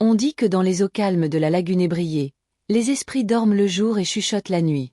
On dit que dans les eaux calmes de la lagune ébriée, les esprits dorment le jour et chuchotent la nuit.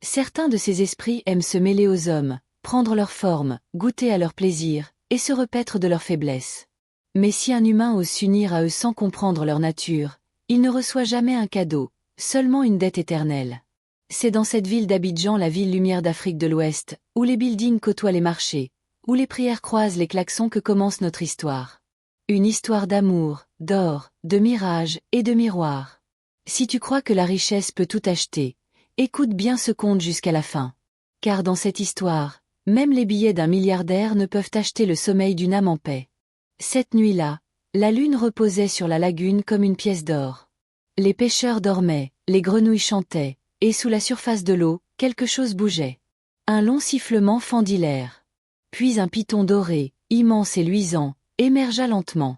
Certains de ces esprits aiment se mêler aux hommes, prendre leur forme, goûter à leur plaisir, et se repaître de leurs faiblesses. Mais si un humain ose s'unir à eux sans comprendre leur nature, il ne reçoit jamais un cadeau, seulement une dette éternelle. C'est dans cette ville d'Abidjan, la ville lumière d'Afrique de l'Ouest, où les buildings côtoient les marchés, où les prières croisent les klaxons que commence notre histoire. Une histoire d'amour, d'or, de mirages et de miroirs. Si tu crois que la richesse peut tout acheter, écoute bien ce conte jusqu'à la fin. Car dans cette histoire, même les billets d'un milliardaire ne peuvent acheter le sommeil d'une âme en paix. Cette nuit-là, la lune reposait sur la lagune comme une pièce d'or. Les pêcheurs dormaient, les grenouilles chantaient, et sous la surface de l'eau, quelque chose bougeait. Un long sifflement fendit l'air. Puis un python doré, immense et luisant, émergea lentement.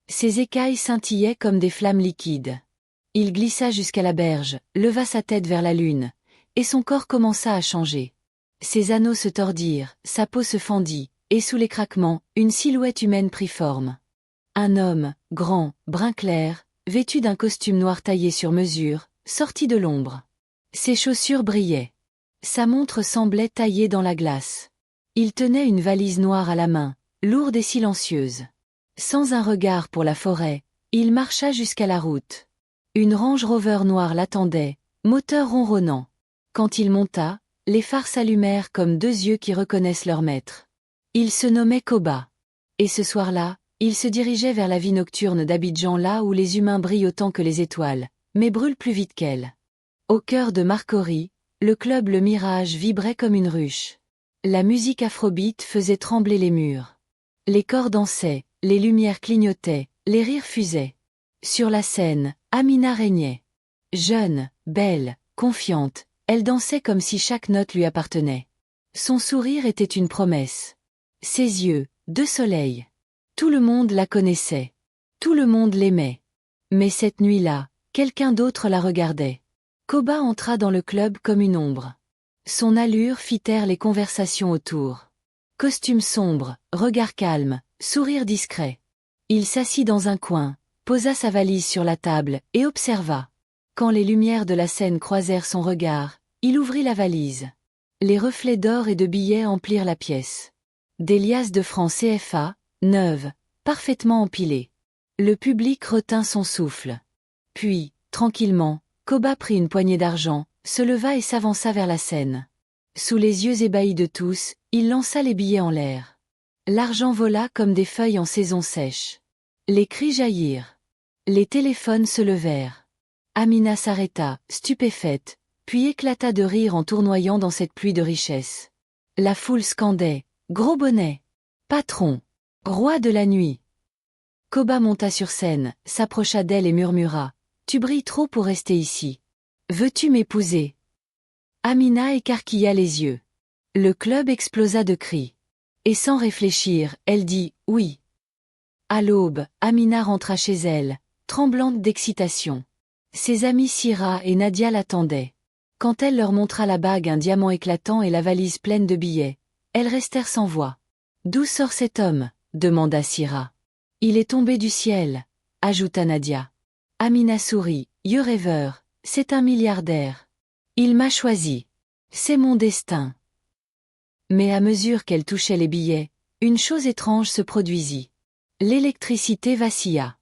Ses écailles scintillaient comme des flammes liquides. Il glissa jusqu'à la berge, leva sa tête vers la lune, et son corps commença à changer. Ses anneaux se tordirent, sa peau se fendit, et sous les craquements, une silhouette humaine prit forme. Un homme, grand, brun clair, vêtu d'un costume noir taillé sur mesure, sortit de l'ombre. Ses chaussures brillaient. Sa montre semblait taillée dans la glace. Il tenait une valise noire à la main, lourde et silencieuse. Sans un regard pour la forêt, il marcha jusqu'à la route. Une Range Rover noire l'attendait, moteur ronronnant. Quand il monta, les phares s'allumèrent comme deux yeux qui reconnaissent leur maître. Il se nommait Koba. Et ce soir-là, il se dirigeait vers la vie nocturne d'Abidjan, là où les humains brillent autant que les étoiles, mais brûlent plus vite qu'elles. Au cœur de Marcory, le club Le Mirage vibrait comme une ruche. La musique afrobeat faisait trembler les murs. Les corps dansaient, les lumières clignotaient, les rires fusaient. Sur la scène, Amina régnait. Jeune, belle, confiante, elle dansait comme si chaque note lui appartenait. Son sourire était une promesse. Ses yeux, deux soleils. Tout le monde la connaissait. Tout le monde l'aimait. Mais cette nuit-là, quelqu'un d'autre la regardait. Koba entra dans le club comme une ombre. Son allure fit taire les conversations autour. Costume sombre, regard calme, sourire discret. Il s'assit dans un coin, posa sa valise sur la table et observa. Quand les lumières de la scène croisèrent son regard, il ouvrit la valise. Les reflets d'or et de billets emplirent la pièce. Des liasses de francs CFA, neuves, parfaitement empilées. Le public retint son souffle. Puis, tranquillement, Koba prit une poignée d'argent, se leva et s'avança vers la scène. Sous les yeux ébahis de tous, il lança les billets en l'air. L'argent vola comme des feuilles en saison sèche. Les cris jaillirent. Les téléphones se levèrent. Amina s'arrêta, stupéfaite, puis éclata de rire en tournoyant dans cette pluie de richesse. La foule scandait « Gros bonnet !»« Patron !»« Roi de la nuit !» Koba monta sur scène, s'approcha d'elle et murmura « Tu brilles trop pour rester ici. Veux-tu m'épouser ?» Amina écarquilla les yeux. Le club explosa de cris. Et sans réfléchir, elle dit « Oui ». À l'aube, Amina rentra chez elle, tremblante d'excitation. Ses amies Sira et Nadia l'attendaient. Quand elle leur montra la bague, un diamant éclatant et la valise pleine de billets, elles restèrent sans voix. « D'où sort cet homme ?» demanda Sira. « Il est tombé du ciel », ajouta Nadia. Amina sourit, « Yeux rêveur, c'est un milliardaire. Il m'a choisi. C'est mon destin. » Mais à mesure qu'elle touchait les billets, une chose étrange se produisit. L'électricité vacilla.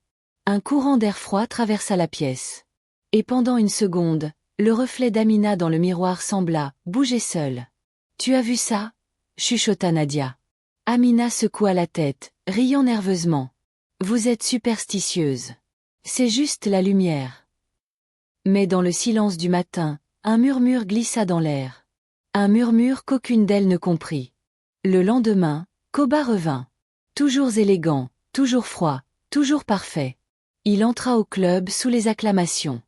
Un courant d'air froid traversa la pièce. Et pendant une seconde, le reflet d'Amina dans le miroir sembla bouger seul. « Tu as vu ça ?» chuchota Nadia. Amina secoua la tête, riant nerveusement. « Vous êtes superstitieuse. C'est juste la lumière. » Mais dans le silence du matin, un murmure glissa dans l'air. Un murmure qu'aucune d'elles ne comprit. Le lendemain, Koba revint. Toujours élégant, toujours froid, toujours parfait. Il entra au club sous les acclamations.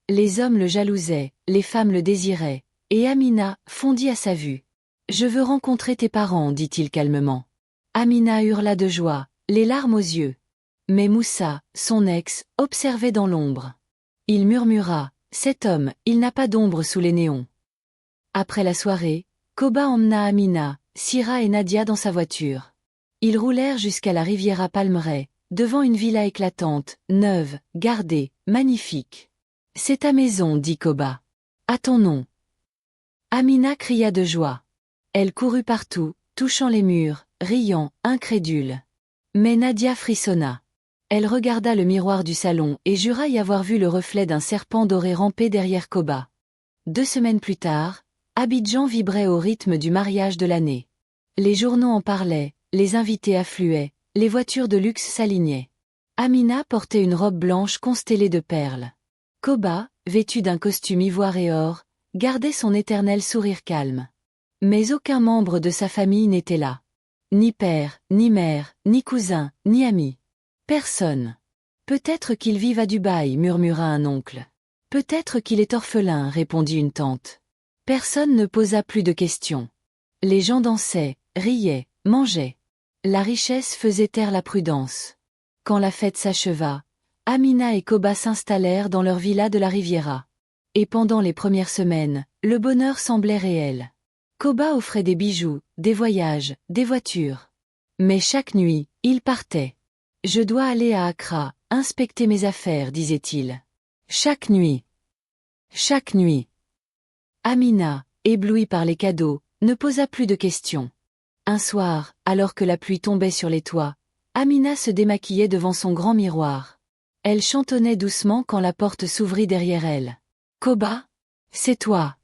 Les hommes le jalousaient, les femmes le désiraient, et Amina fondit à sa vue. « Je veux rencontrer tes parents, dit-il calmement. Amina hurla de joie, les larmes aux yeux. Mais Moussa, son ex, observait dans l'ombre. Il murmura, « Cet homme, il n'a pas d'ombre sous les néons. » Après la soirée, Koba emmena Amina, Sira et Nadia dans sa voiture. Ils roulèrent jusqu'à la Riviera Palmeraie, devant une villa éclatante, neuve, gardée, magnifique. « C'est ta maison, dit Koba. À ton nom. » Amina cria de joie. Elle courut partout, touchant les murs, riant, incrédule. Mais Nadia frissonna. Elle regarda le miroir du salon et jura y avoir vu le reflet d'un serpent doré ramper derrière Koba. 2 semaines plus tard, Abidjan vibrait au rythme du mariage de l'année. Les journaux en parlaient, les invités affluaient, les voitures de luxe s'alignaient. Amina portait une robe blanche constellée de perles. Koba, vêtu d'un costume ivoire et or, gardait son éternel sourire calme. Mais aucun membre de sa famille n'était là. Ni père, ni mère, ni cousin, ni ami. Personne. Peut-être qu'il vive à Dubaï, murmura un oncle. Peut-être qu'il est orphelin, répondit une tante. Personne ne posa plus de questions. Les gens dansaient, riaient, mangeaient. La richesse faisait taire la prudence. Quand la fête s'acheva, Amina et Koba s'installèrent dans leur villa de la Riviera. Et pendant les premières semaines, le bonheur semblait réel. Koba offrait des bijoux, des voyages, des voitures. Mais chaque nuit, il partait. « Je dois aller à Accra, inspecter mes affaires, disait-il. Chaque nuit. Chaque nuit. Amina, éblouie par les cadeaux, ne posa plus de questions. Un soir, alors que la pluie tombait sur les toits, Amina se démaquillait devant son grand miroir. Elle chantonnait doucement quand la porte s'ouvrit derrière elle. « Koba ? C'est toi ?»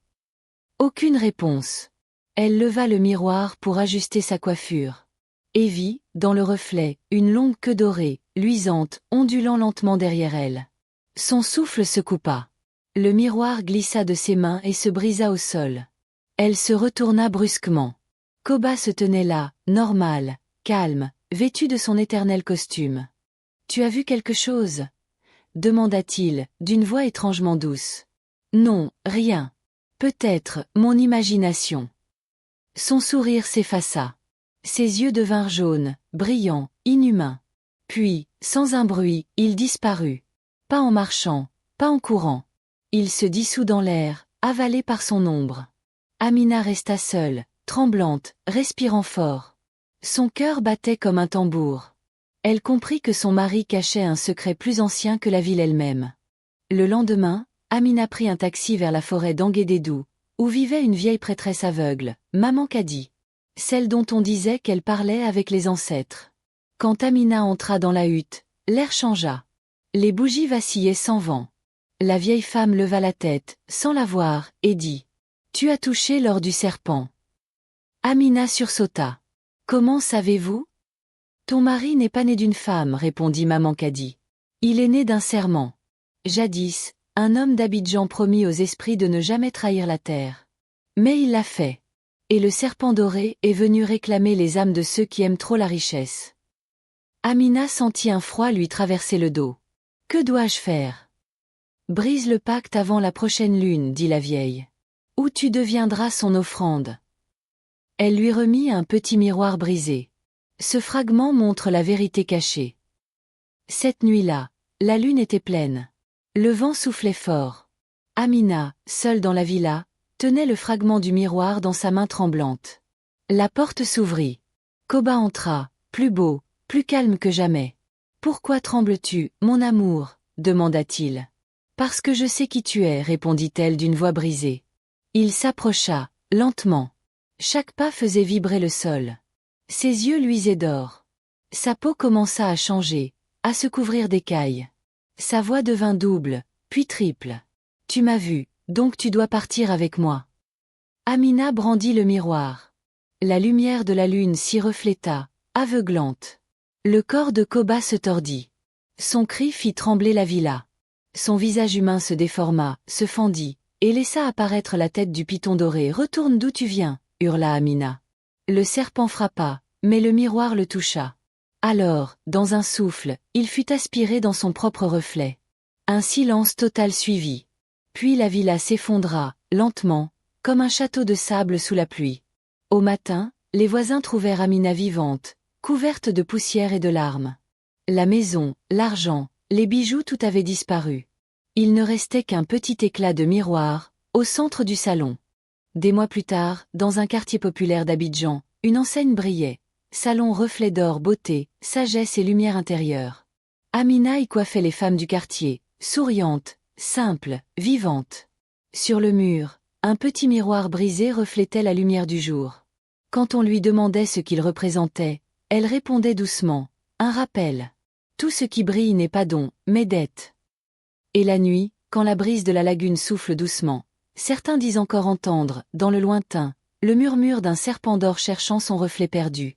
Aucune réponse. Elle leva le miroir pour ajuster sa coiffure. Et vit, dans le reflet, une longue queue dorée, luisante, ondulant lentement derrière elle. Son souffle se coupa. Le miroir glissa de ses mains et se brisa au sol. Elle se retourna brusquement. Koba se tenait là, normal, calme, vêtu de son éternel costume. « Tu as vu quelque chose ?» demanda-t-il, d'une voix étrangement douce. « Non, rien. Peut-être, mon imagination. » Son sourire s'effaça. Ses yeux devinrent jaunes, brillants, inhumains. Puis, sans un bruit, il disparut. Pas en marchant, pas en courant. Il se dissout dans l'air, avalé par son ombre. Amina resta seule, tremblante, respirant fort. Son cœur battait comme un tambour. Elle comprit que son mari cachait un secret plus ancien que la ville elle-même. Le lendemain, Amina prit un taxi vers la forêt d'Anguédédou, où vivait une vieille prêtresse aveugle, Maman Kadi. Celle dont on disait qu'elle parlait avec les ancêtres. Quand Amina entra dans la hutte, l'air changea. Les bougies vacillaient sans vent. La vieille femme leva la tête, sans la voir, et dit « Tu as touché l'or du serpent. » Amina sursauta. « Comment savez-vous ?»« Ton mari n'est pas né d'une femme, répondit Maman Kadi. Il est né d'un serment. Jadis, un homme d'Abidjan promit aux esprits de ne jamais trahir la terre. Mais il l'a fait. Et le serpent doré est venu réclamer les âmes de ceux qui aiment trop la richesse. » Amina sentit un froid lui traverser le dos. « Que dois-je faire ?»« Brise le pacte avant la prochaine lune, dit la vieille. Ou tu deviendras son offrande. » Elle lui remit un petit miroir brisé. Ce fragment montre la vérité cachée. Cette nuit-là, la lune était pleine. Le vent soufflait fort. Amina, seule dans la villa, tenait le fragment du miroir dans sa main tremblante. La porte s'ouvrit. Koba entra, plus beau, plus calme que jamais. « Pourquoi trembles-tu, mon amour ?» demanda-t-il. « Parce que je sais qui tu es, répondit-elle d'une voix brisée. Il s'approcha, lentement. Chaque pas faisait vibrer le sol. Ses yeux luisaient d'or. Sa peau commença à changer, à se couvrir d'écailles. Sa voix devint double, puis triple. « Tu m'as vu, donc tu dois partir avec moi. » Amina brandit le miroir. La lumière de la lune s'y refléta, aveuglante. Le corps de Koba se tordit. Son cri fit trembler la villa. Son visage humain se déforma, se fendit, et laissa apparaître la tête du python doré. « Retourne d'où tu viens » hurla Amina. Le serpent frappa, mais le miroir le toucha. Alors, dans un souffle, il fut aspiré dans son propre reflet. Un silence total suivit. Puis la villa s'effondra, lentement, comme un château de sable sous la pluie. Au matin, les voisins trouvèrent Amina vivante, couverte de poussière et de larmes. La maison, l'argent, les bijoux, tout avait disparu. Il ne restait qu'un petit éclat de miroir, au centre du salon. Des mois plus tard, dans un quartier populaire d'Abidjan, une enseigne brillait. Salon reflet d'or, beauté, sagesse et lumière intérieure. Amina y coiffait les femmes du quartier, souriantes, simples, vivantes. Sur le mur, un petit miroir brisé reflétait la lumière du jour. Quand on lui demandait ce qu'il représentait, elle répondait doucement, un rappel. Tout ce qui brille n'est pas don, mais dette. Et la nuit, quand la brise de la lagune souffle doucement, certains disent encore entendre, dans le lointain, le murmure d'un serpent d'or cherchant son reflet perdu.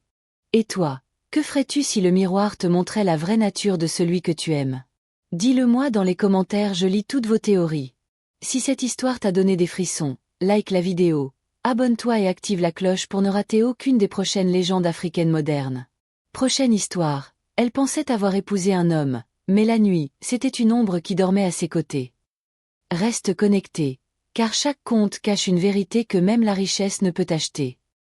Et toi, que ferais-tu si le miroir te montrait la vraie nature de celui que tu aimes? Dis-le-moi dans les commentaires, je lis toutes vos théories. Si cette histoire t'a donné des frissons, like la vidéo, abonne-toi et active la cloche pour ne rater aucune des prochaines légendes africaines modernes. Prochaine histoire, elle pensait avoir épousé un homme, mais la nuit, c'était une ombre qui dormait à ses côtés. Reste connecté, car chaque conte cache une vérité que même la richesse ne peut acheter.